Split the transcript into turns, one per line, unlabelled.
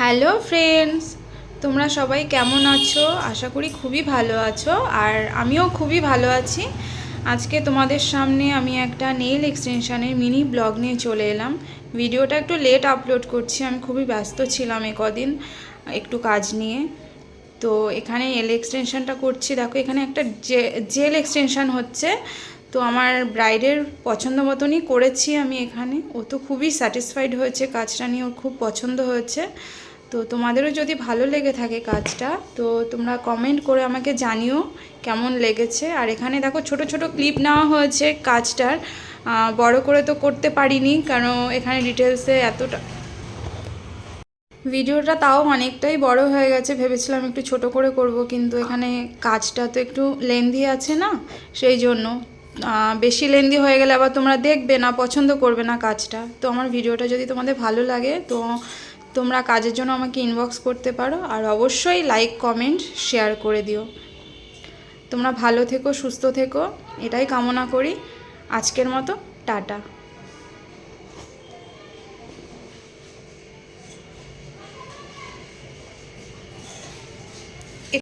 Hello friends, তোমরা সবাই কেমন আছো? আশা করি খুবই ভালো আছো, আর আমিও খুবই ভালো আছি। আজকে তোমাদের সামনে আমি একটা নেল এক্সটেনশানের মিনি ব্লগ নিয়ে চলে এলাম। ভিডিওটা একটু লেট আপলোড করছি, আমি খুবই ব্যস্ত ছিলাম কদিন একটু কাজ নিয়ে। তো এখানে এল এক্সটেনশানটা করছি। দেখো এখানে একটা জেল এক্সটেনশান হচ্ছে। তো আমার ব্রাইডের পছন্দ মতনই করেছি আমি এখানে। ও তো খুবই স্যাটিসফাইড হয়েছে, কাজটা নিয়ে ওর খুব পছন্দ হয়েছে। তো তোমাদেরও যদি ভালো লেগে থাকে কাজটা, তো তোমরা কমেন্ট করে আমাকে জানিও কেমন লেগেছে। আর এখানে দেখো ছোট ছোট ক্লিপ নেওয়া হয়েছে কাজটার, বড় করে তো করতে পারিনি, কারণ এখানে ডিটেলসে এতটা ভিডিওটা তাও অনেকটাই বড় হয়ে গেছে। ভেবেছিলাম একটু ছোট করে করব, কিন্তু এখানে কাজটা তো একটু লেন্দি আছে না, সেই জন্য বেশি লেন্দি হয়ে গেলে আবার তোমরা দেখবে না, পছন্দ করবে না কাজটা। তো আমার ভিডিওটা যদি তোমাদের ভালো লাগে, তো তোমরা কাজের জন্য আমাকে ইনবক্স করতে পারো, আর অবশ্যই লাইক কমেন্ট শেয়ার করে দিও। তোমরা ভালো থেকো, সুস্থ থেকো, এটাই কামনা করি। আজকের মতো টাটা।